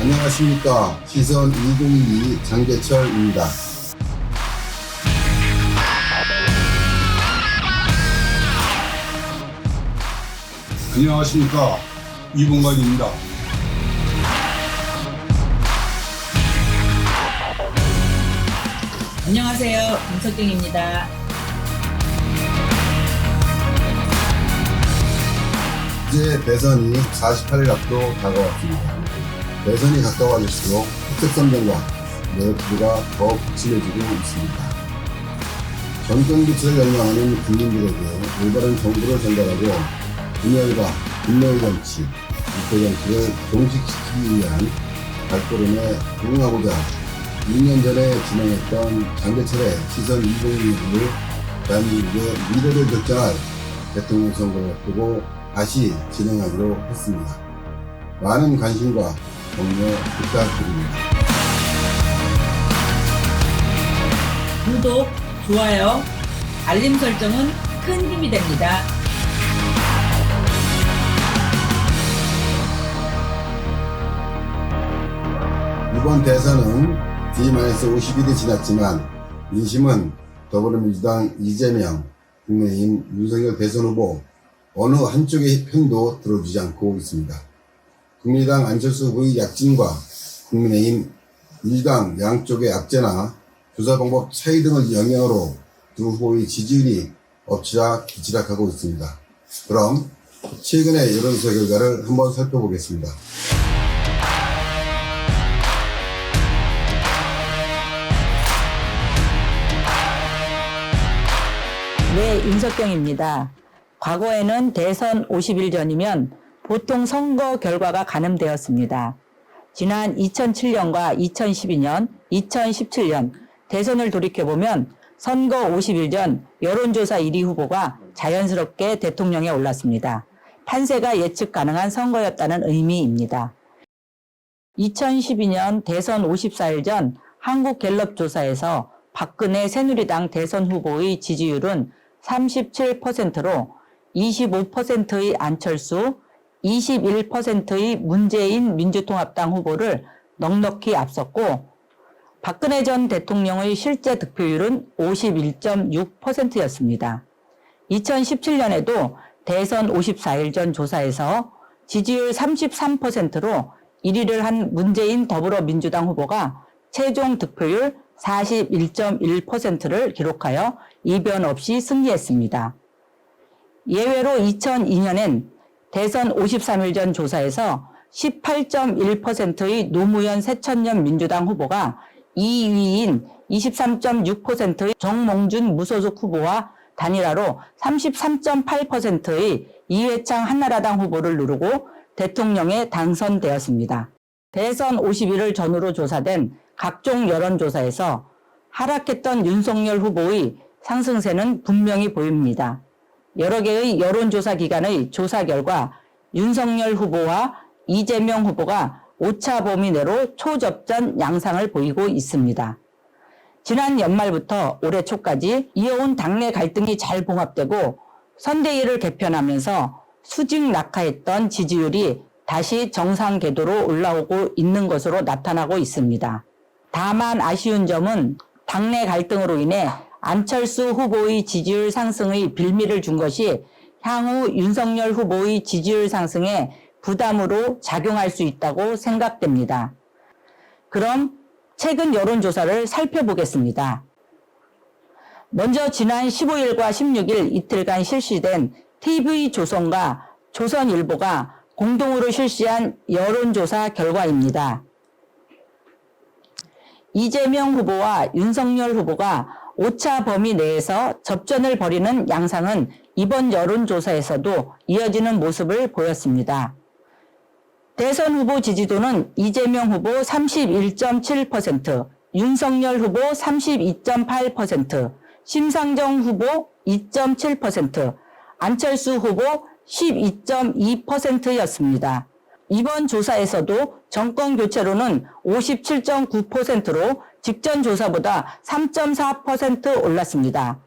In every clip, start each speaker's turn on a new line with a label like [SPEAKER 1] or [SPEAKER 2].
[SPEAKER 1] 안녕하십니까. 시선 2022 장재철입니다.
[SPEAKER 2] 안녕하십니까. 이봉관입니다.
[SPEAKER 3] 안녕하세요. 김석경입니다.
[SPEAKER 1] 이제 대선이 48일 앞으로 다가왔습니다. 대선이 가까워질수록 흑색 선정과 내역들가 더욱 거칠해지고 있습니다. 정권 교체를 열망하는 국민들에게 올바른 정보를 전달하고 분열과 분노의 정치, 일대 정치를 종식시키기 위한 발걸음에 부응하고자 2년 전에 진행했던 장재철의 시선 2022를 대한민국의 미래를 결정할 대통령 선거를 앞두고 다시 진행하기로 했습니다. 많은 관심과 격려 부탁드립니다.
[SPEAKER 3] 구독, 좋아요, 알림 설정은 큰 힘이 됩니다.
[SPEAKER 1] 이번 대선은 D-50일이 지났지만 민심은 더불어민주당 이재명, 국민의힘 윤석열 대선 후보 어느 한쪽의 편도 들어주지 않고 있습니다. 국민의당 안철수 후보의 약진과 국민의힘 민주당 양쪽의 약재나 조사 방법 차이 등을 영향으로 두 후보의 지지율이 엎치락뒤치락하고 있습니다. 그럼 최근의 여론조사 결과를 한번 살펴보겠습니다.
[SPEAKER 3] 네, 윤석경입니다. 과거에는 대선 50일 전이면 보통 선거 결과가 가늠되었습니다. 지난 2007년과 2012년, 2017년 대선을 돌이켜보면 선거 50일 전 여론조사 1위 후보가 자연스럽게 대통령에 올랐습니다. 판세가 예측 가능한 선거였다는 의미입니다. 2012년 대선 54일 전 한국갤럽 조사에서 박근혜 새누리당 대선 후보의 지지율은 37%로 25%의 안철수, 21%의 문재인 민주통합당 후보를 넉넉히 앞섰고 박근혜 전 대통령의 실제 득표율은 51.6%였습니다. 2017년에도 대선 54일 전 조사에서 지지율 33%로 1위를 한 문재인 더불어민주당 후보가 최종 득표율 41.1%를 기록하여 이변 없이 승리했습니다. 예외로 2002년엔 대선 53일 전 조사에서 18.1%의 노무현 새천년 민주당 후보가 2위인 23.6%의 정몽준 무소속 후보와 단일화로 33.8%의 이회창 한나라당 후보를 누르고 대통령에 당선되었습니다. 대선 50일을 전후로 조사된 각종 여론조사에서 하락했던 윤석열 후보의 상승세는 분명히 보입니다. 여러 개의 여론조사 기관의 조사 결과 윤석열 후보와 이재명 후보가 오차 범위 내로 초접전 양상을 보이고 있습니다. 지난 연말부터 올해 초까지 이어온 당내 갈등이 잘 봉합되고 선대위를 개편하면서 수직 낙하했던 지지율이 다시 정상 궤도로 올라오고 있는 것으로 나타나고 있습니다. 다만 아쉬운 점은 당내 갈등으로 인해 안철수 후보의 지지율 상승의 빌미를 준 것이 향후 윤석열 후보의 지지율 상승에 부담으로 작용할 수 있다고 생각됩니다. 그럼 최근 여론조사를 살펴보겠습니다. 먼저 지난 15일과 16일 이틀간 실시된 TV조선과 조선일보가 공동으로 실시한 여론조사 결과입니다. 이재명 후보와 윤석열 후보가 오차 범위 내에서 접전을 벌이는 양상은 이번 여론조사에서도 이어지는 모습을 보였습니다. 대선 후보 지지도는 이재명 후보 31.7%, 윤석열 후보 32.8%, 심상정 후보 2.7%, 안철수 후보 12.2%였습니다. 이번 조사에서도 정권 교체로는 57.9%로 직전 조사보다 3.4% 올랐습니다.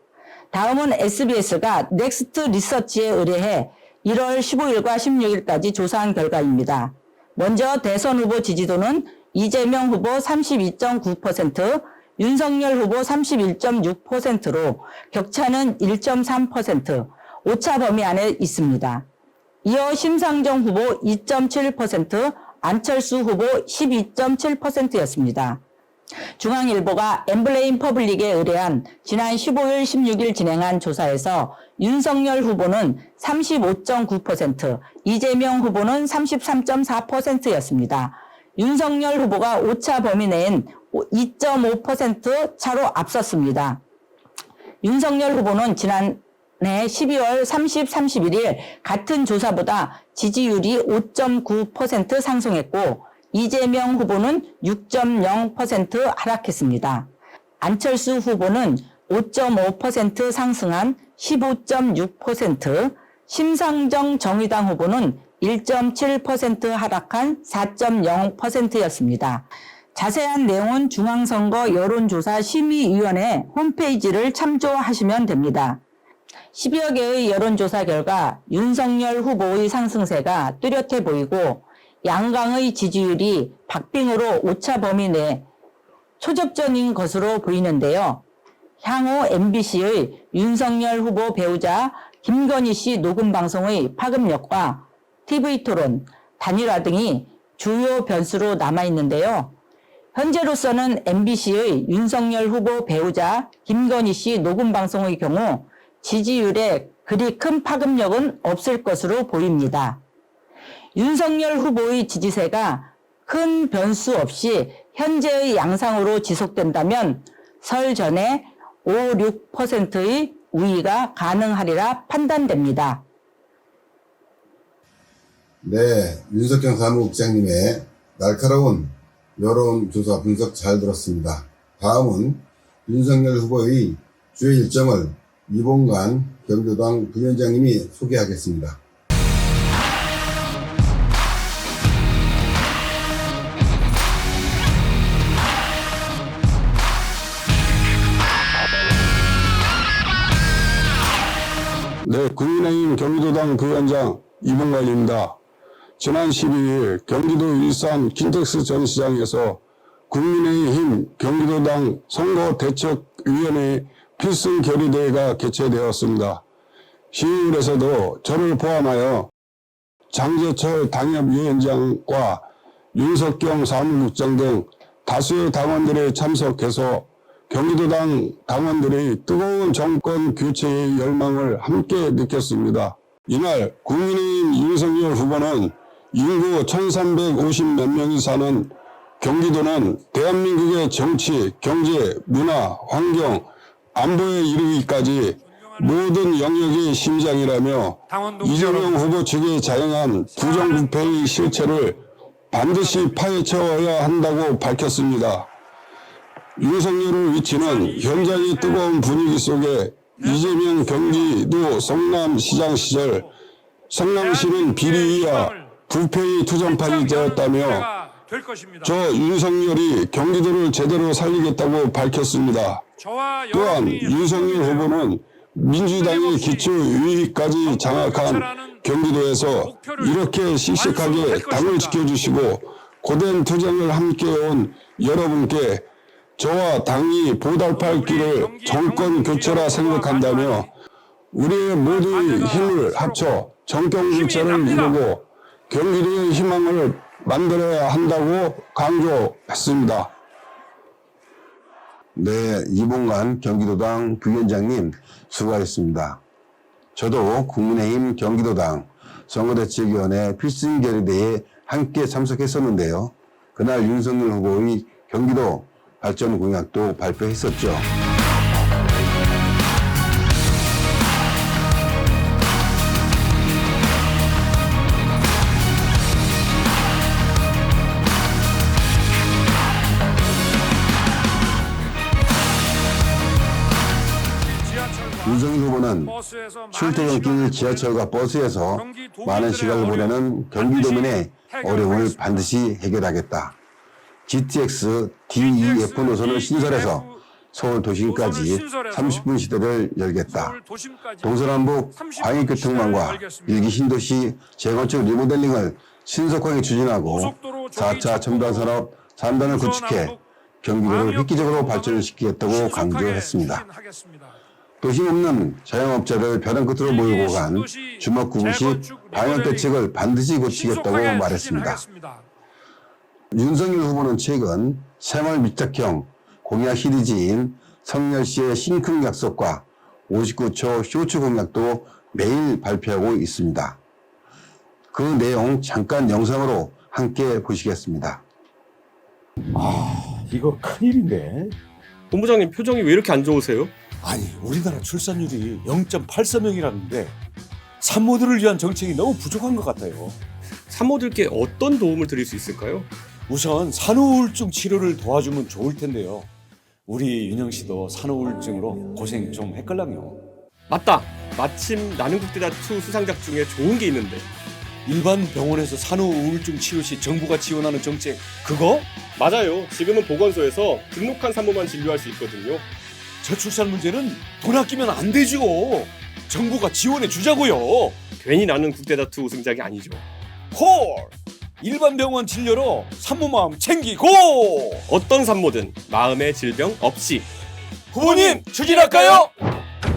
[SPEAKER 3] 다음은 SBS가 넥스트 리서치에 의뢰해 1월 15일과 16일까지 조사한 결과입니다.
[SPEAKER 4] 먼저 대선 후보 지지도는 이재명 후보 32.9%, 윤석열 후보 31.6%로 격차는 1.3%, 오차 범위 안에 있습니다. 이어 심상정 후보 2.7%, 안철수 후보 12.7%였습니다. 중앙일보가 엠블레인 퍼블릭에 의뢰한 지난 15일, 16일 진행한 조사에서 윤석열 후보는 35.9%, 이재명 후보는 33.4%였습니다. 윤석열 후보가 오차 범위 내인 2.5% 차로 앞섰습니다. 윤석열 후보는 지난해 12월 30, 31일 같은 조사보다 지지율이 5.9% 상승했고 이재명 후보는 6.0% 하락했습니다. 안철수 후보는 5.5% 상승한 15.6%, 심상정 정의당 후보는 1.7% 하락한 4.0%였습니다. 자세한 내용은 중앙선거 여론조사 심의위원회 홈페이지를 참조하시면 됩니다. 10여 개의 여론조사 결과 윤석열 후보의 상승세가 뚜렷해 보이고 양강의 지지율이 박빙으로 오차 범위 내 초접전인 것으로 보이는데요. 향후 MBC의 윤석열 후보 배우자 김건희 씨 녹음 방송의 파급력과 TV토론, 단일화 등이 주요 변수로 남아있는데요. 현재로서는 MBC의 윤석열 후보 배우자 김건희 씨 녹음 방송의 경우 지지율에 그리 큰 파급력은 없을 것으로 보입니다. 윤석열 후보의 지지세가 큰 변수 없이 현재의 양상으로 지속된다면 설 전에 5, 6%의 우위가 가능하리라 판단됩니다.
[SPEAKER 1] 네, 윤석경 사무국장님의 날카로운 여론조사 분석 잘 들었습니다. 다음은 윤석열 후보의 주요 일정을 이봉관 경기도당 부위원장님이 소개하겠습니다.
[SPEAKER 2] 네, 국민의힘 경기도당 부위원장 이봉관입니다. 지난 12일 경기도 일산 킨텍스 전시장에서 국민의힘 경기도당 선거대책위원회 필승 결의대회가 개최되었습니다. 시의원에서도 저를 포함하여 장재철 당협위원장과 윤석경 사무국장 등 다수의 당원들이 참석해서 경기도당 당원들의 뜨거운 정권 교체의 열망을 함께 느꼈습니다. 이날 국민의힘 윤석열 후보는 인구 1350몇 명이 사는 경기도는 대한민국의 정치, 경제, 문화, 환경, 안보에 이르기까지 모든 영역의 심장이라며 이재명 후보 측이 자행한 부정부패의 실체를 반드시 파헤쳐야 한다고 밝혔습니다. 윤석열의 위치는 현장의 뜨거운 분위기 속에 이재명 경기도 성남시장 시절 성남시는 비리위와 부패의 투정판이 되었다며 저 윤석열이 경기도를 제대로 살리겠다고 밝혔습니다. 또한 윤석열 후보는 민주당의 기초위기까지 장악한 경기도에서 이렇게 씩씩하게 당을 지켜주시고 고된 투쟁을 함께해온 여러분께 저와 당이 보답할 길을 정권 교체라 생각한다며 우리의 모두의 힘을 합쳐 정권 교체를 이루고 경기도의 희망을 만들어야 한다고 강조했습니다.
[SPEAKER 1] 네, 이봉관 경기도당 부위원장님 수고하셨습니다. 저도 국민의힘 경기도당 선거대책위원회 필승결의대회에 함께 참석했었는데요. 그날 윤석열 후보의 경기도 발전 공약도 발표했었죠. 윤석열 후보는 출퇴근길 지하철과 버스에서 많은 시간을 보내는 경기도민의 어려움을 반드시 해결하겠다. GTX DEF 노선을 신설해서 서울 도심까지 30분 시대를 열겠다. 동서남북 광역교통망과 일기 신도시 재건축 리모델링을 신속하게 추진하고 4차 첨단 산업 3단을 구축해 경기도를 획기적으로 발전시키겠다고 강조했습니다. 도심 없는 자영업자를 벼랑 끝으로 몰고 간 주먹구구식 방역 대책을 반드시 고치겠다고 말했습니다. 윤석열 후보는 최근 생활 밀착형 공약 시리즈인 성렬시의 신큰 약속과 59초 쇼츠 공약도 매일 발표하고 있습니다. 그 내용 잠깐 영상으로 함께 보시겠습니다.
[SPEAKER 5] 이거 큰일인데.
[SPEAKER 6] 본부장님 표정이 왜 이렇게 안 좋으세요?
[SPEAKER 5] 아니, 우리나라 출산율이 0.83명이라는데 산모들을 위한 정책이 너무 부족한 것 같아요.
[SPEAKER 6] 산모들께 어떤 도움을 드릴 수 있을까요?
[SPEAKER 5] 우선 산후우울증 치료를 도와주면 좋을 텐데요. 우리 윤영 씨도 산후우울증으로 고생 좀 했걸랑요.
[SPEAKER 6] 맞다! 마침 나는 국대다투 수상작 중에 좋은 게 있는데.
[SPEAKER 5] 일반 병원에서 산후우울증 치료 시 정부가 지원하는 정책, 그거?
[SPEAKER 6] 맞아요. 지금은 보건소에서 등록한 산모만 진료할 수 있거든요.
[SPEAKER 5] 저출산 문제는 돈 아끼면 안 되죠. 정부가 지원해 주자고요.
[SPEAKER 6] 괜히 나는 국대다투 우승작이 아니죠.
[SPEAKER 5] 콜! 일반 병원 진료로 산모 마음 챙기고!
[SPEAKER 6] 어떤 산모든 마음의 질병 없이.
[SPEAKER 5] 후보님, 추진할까요?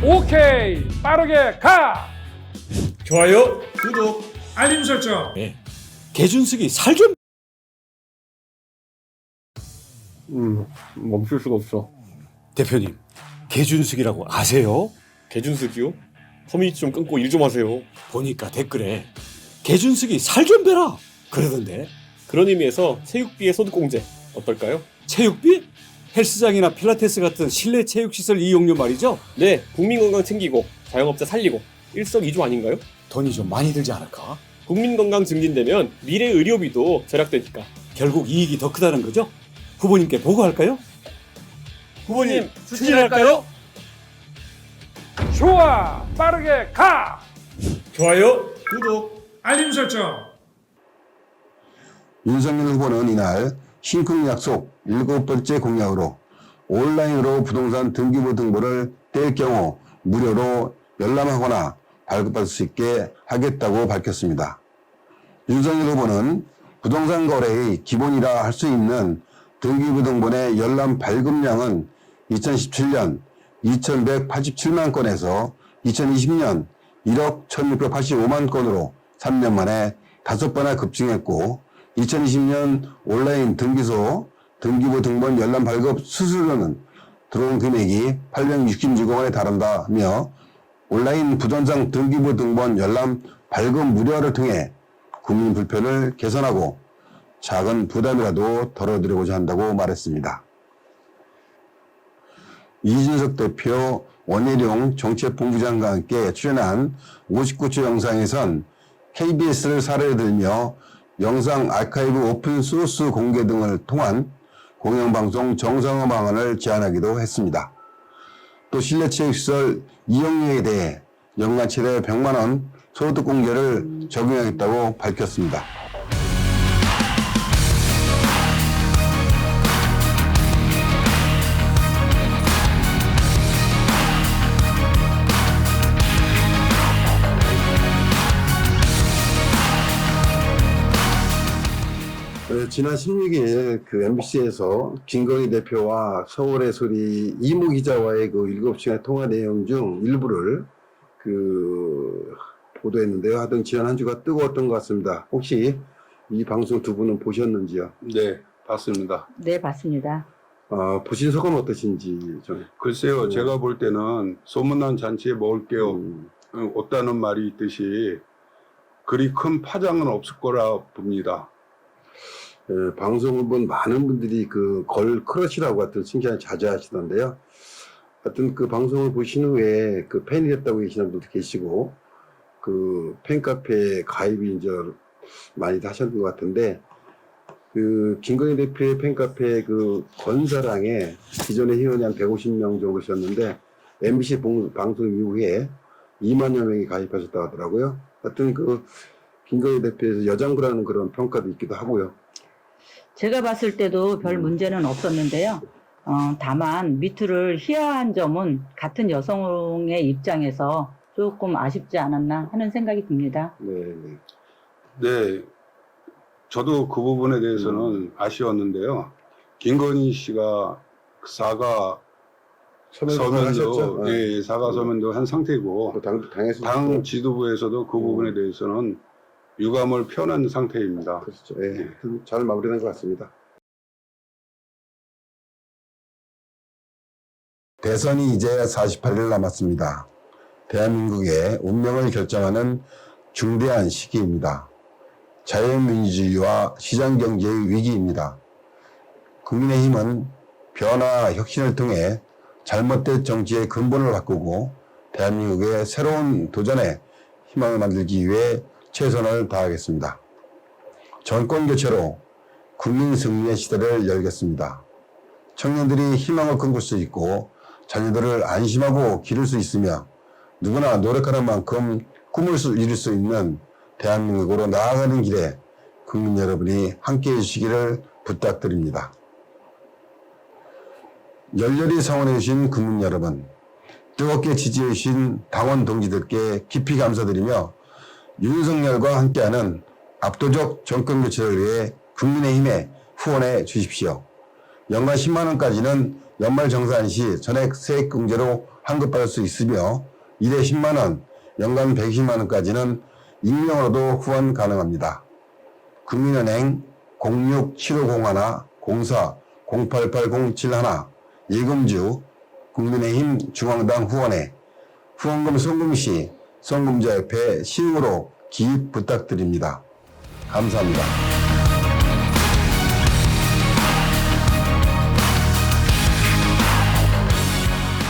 [SPEAKER 7] 오케이, 빠르게 가!
[SPEAKER 6] 좋아요, 구독.
[SPEAKER 7] 알림 설정.
[SPEAKER 5] 개준석이 살 좀.
[SPEAKER 6] 멈출 수가 없어.
[SPEAKER 5] 대표님, 개준석이라고 아세요?
[SPEAKER 6] 개준숙이요? 커뮤니티 좀 끊고 일 좀 하세요.
[SPEAKER 5] 보니까 댓글에 개준석이 살 좀 빼라 그러던데.
[SPEAKER 6] 그런 의미에서 체육비의 소득공제 어떨까요?
[SPEAKER 5] 체육비? 헬스장이나 필라테스 같은 실내 체육시설 이용료 말이죠?
[SPEAKER 6] 네, 국민 건강 챙기고 자영업자 살리고 일석이조 아닌가요?
[SPEAKER 5] 돈이 좀 많이 들지 않을까?
[SPEAKER 6] 국민 건강 증진되면 미래 의료비도 절약되니까.
[SPEAKER 5] 결국 이익이 더 크다는 거죠? 후보님께 보고할까요?
[SPEAKER 6] 후보님, 추진할까요?
[SPEAKER 7] 좋아, 빠르게 가!
[SPEAKER 6] 좋아요, 구독.
[SPEAKER 7] 알림 설정.
[SPEAKER 1] 윤석열 후보는 이날 신큰 약속 7번째 공약으로 온라인으로 부동산 등기부 등본을 뗄 경우 무료로 열람하거나 발급받을 수 있게 하겠다고 밝혔습니다. 윤석열 후보는 부동산 거래의 기본이라 할 수 있는 등기부 등본의 열람 발급량은 2017년 2,187만 건에서 2020년 1억 1,685만 건으로 3년 만에 5배나 급증했고 2020년 온라인 등기소 등기부 등본 열람 발급 수수료는 들어온 금액이 866억 원에 달한다며 온라인 부동산 등기부 등본 열람 발급 무료화를 통해 국민 불편을 개선하고 작은 부담이라도 덜어드리고자 한다고 말했습니다. 이준석 대표, 원희룡 정책본부장과 함께 출연한 59초 영상에선 KBS를 사례를 들며 영상 아카이브 오픈 소스 공개 등을 통한 공영방송 정상화 방안을 제안하기도 했습니다. 또 실내체육시설 이용료에 대해 연간 최대 100만 원 소득 공제를 적용하겠다고 밝혔습니다. 지난 16일 그 MBC에서 김건희 대표와 서울의 소리 이모 기자와의 그 7시간의 통화 내용 중 일부를 보도했는데요. 하여튼 지난 한 주가 뜨거웠던 것 같습니다. 혹시 이 방송 두 분은 보셨는지요?
[SPEAKER 2] 네, 봤습니다.
[SPEAKER 4] 네, 봤습니다.
[SPEAKER 1] 보신 소감 어떠신지 좀.
[SPEAKER 2] 글쎄요, 제가 볼 때는 소문난 잔치에 먹을 게 없다는 말이 있듯이 그리 큰 파장은 없을 거라 봅니다.
[SPEAKER 1] 방송을 본 많은 분들이 그 걸 크러쉬라고 하여튼 칭찬을 자주 하시던데요. 하여튼 그 방송을 보신 후에 그 팬이 됐다고 계시는 분도 계시고, 그 팬카페에 가입이 이제 많이 하셨던 것 같은데, 그 김건희 대표의 팬카페 그 권사랑에 기존의 회원이 한 150명 정도 있었는데, MBC 방송 이후에 2만여 명이 가입하셨다고 하더라고요. 하여튼 그 김건희 대표에서 여장부라는 그런 평가도 있기도 하고요.
[SPEAKER 4] 제가 봤을 때도 별 문제는 없었는데요. 다만 미투를 희화한 점은 같은 여성의 입장에서 조금 아쉽지 않았나 하는 생각이 듭니다.
[SPEAKER 1] 네.
[SPEAKER 2] 네, 저도 그 부분에 대해서는 아쉬웠는데요. 김건희 씨가 사과 서면도
[SPEAKER 1] 하셨죠?
[SPEAKER 2] 예, 사과 서면도 한 상태고
[SPEAKER 1] 당에서
[SPEAKER 2] 당 지도부에서도 그 부분에 대해서는 유감을 표한 상태입니다.
[SPEAKER 1] 그렇죠. 예. 잘 마무리된 것 같습니다. 대선이 이제 48일 남았습니다. 대한민국의 운명을 결정하는 중대한 시기입니다. 자유민주주의와 시장경제의 위기입니다. 국민의힘은 변화와 혁신을 통해 잘못된 정치의 근본을 바꾸고 대한민국의 새로운 도전에 희망을 만들기 위해 최선을 다하겠습니다. 정권 교체로 국민 승리의 시대를 열겠습니다. 청년들이 희망을 꿈꿀 수 있고 자녀들을 안심하고 기를 수 있으며 누구나 노력하는 만큼 꿈을 이룰 수 있는 대한민국으로 나아가는 길에 국민 여러분이 함께해 주시기를 부탁드립니다. 열렬히 성원해 주신 국민 여러분, 뜨겁게 지지해 주신 당원 동지들께 깊이 감사드리며 윤석열과 함께하는 압도적 정권 교체를 위해 국민의힘에 후원해 주십시오. 연간 10만 원까지는 연말정산 시 전액 세액공제로 환급받을 수 있으며 1회 10만 원, 연간 120만 원까지는 익명으로도 후원 가능합니다. 국민은행 067501-04-088071 예금주 국민의힘 중앙당 후원회 후원금 송금 시 송금자 옆에 시흥으로 기입 부탁드립니다. 감사합니다.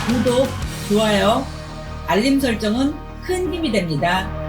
[SPEAKER 3] 구독, 좋아요, 알림 설정은 큰 힘이 됩니다.